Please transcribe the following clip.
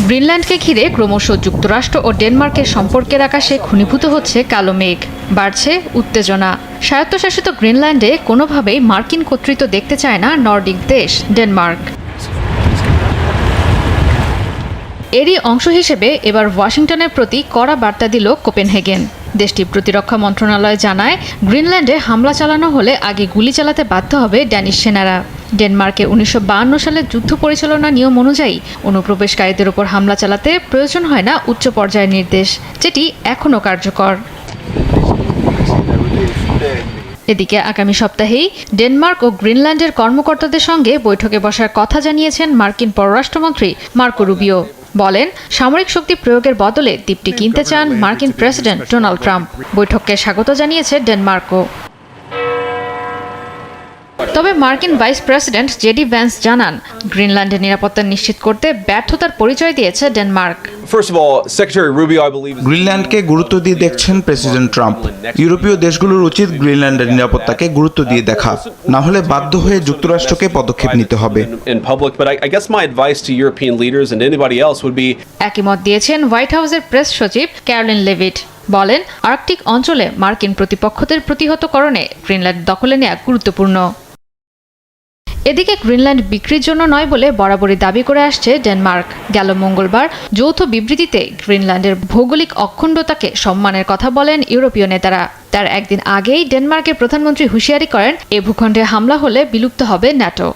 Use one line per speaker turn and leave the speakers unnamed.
গ্রিনল্যান্ডকে ঘিরে ক্রমশ যুক্তরাষ্ট্র ও ডেনমার্কের সম্পর্কের আকাশে ঘনীভূত হচ্ছে কালো মেঘ, বাড়ছে উত্তেজনা। স্বায়ত্তশাসিত গ্রিনল্যান্ডে কোনোভাবেই মার্কিন কর্তৃত্ব দেখতে চায় না নর্ডিক দেশ ডেনমার্ক। এরই অংশ হিসেবে এবার ওয়াশিংটনের প্রতি কড়া বার্তা দিল কোপেনহেগেন। দেশটির প্রতিরক্ষা মন্ত্রণালয় জানায়, গ্রিনল্যান্ডে হামলা চালানো হলে আগে গুলি চালাতে বাধ্য হবে ড্যানিশ সেনারা। ডেনমার্কে 1952 সালের যুদ্ধ পরিচালনা নিয়ম অনুযায়ী অনুপ্রবেশকারীদের উপর হামলা চালাতে প্রয়োজন হয় না উচ্চ পর্যায়ের নির্দেশ, যেটি এখনও কার্যকর। এদিকে আগামী সপ্তাহেই ডেনমার্ক ও গ্রিনল্যান্ডের কর্মকর্তাদের সঙ্গে বৈঠকে বসার কথা জানিয়েছেন মার্কিন পররাষ্ট্রমন্ত্রী মার্কো রুবিও। বলেন, সামরিক শক্তি প্রয়োগের বদলে দ্বীপটি কিনতে চান মার্কিন প্রেসিডেন্ট ডোনাল্ড ট্রাম্প। বৈঠককে স্বাগত জানিয়েছে ডেনমার্কও। তবে মার্কিন ভাইস প্রেসিডেন্ট জেডি ভ্যান্স জানান, গ্রিনল্যান্ডের নিরাপত্তা নিশ্চিত করতে ব্যর্থতার পরিচয় দিয়েছে ডেনমার্ক।
গ্রিনল্যান্ডকে গুরুত্ব দিয়ে দেখছেন প্রেসিডেন্ট ট্রাম্প। ইউরোপীয় দেশগুলোর উচিত গ্রিনল্যান্ডের নিরাপত্তাকে গুরুত্ব দিয়ে দেখা, না হলে বাধ্য হয়ে যুক্তরাষ্ট্রকে পদক্ষেপ নিতে হবে।
একই মত দিয়েছেন হোয়াইট হাউসের প্রেস সচিব ক্যারোলিন লেভিট। বলেন, আর্কটিক অঞ্চলে মার্কিন প্রতিপক্ষদের প্রতিহতকরণে গ্রিনল্যান্ড দখলে নেওয়া গুরুত্বপূর্ণ। এদিকে গ্রিনল্যান্ড বিক্রির জন্য নয় বলে বরাবরই দাবি করে আসছে ডেনমার্ক। গেল মঙ্গলবার যৌথ বিবৃতিতে গ্রিনল্যান্ডের ভৌগোলিক অখণ্ডতাকে সম্মানের কথা বলেন ইউরোপীয় নেতারা। তার একদিন আগেই ডেনমার্কের প্রধানমন্ত্রী হুঁশিয়ারি করেন, এ ভূখণ্ডে হামলা হলে বিলুপ্ত হবে ন্যাটো।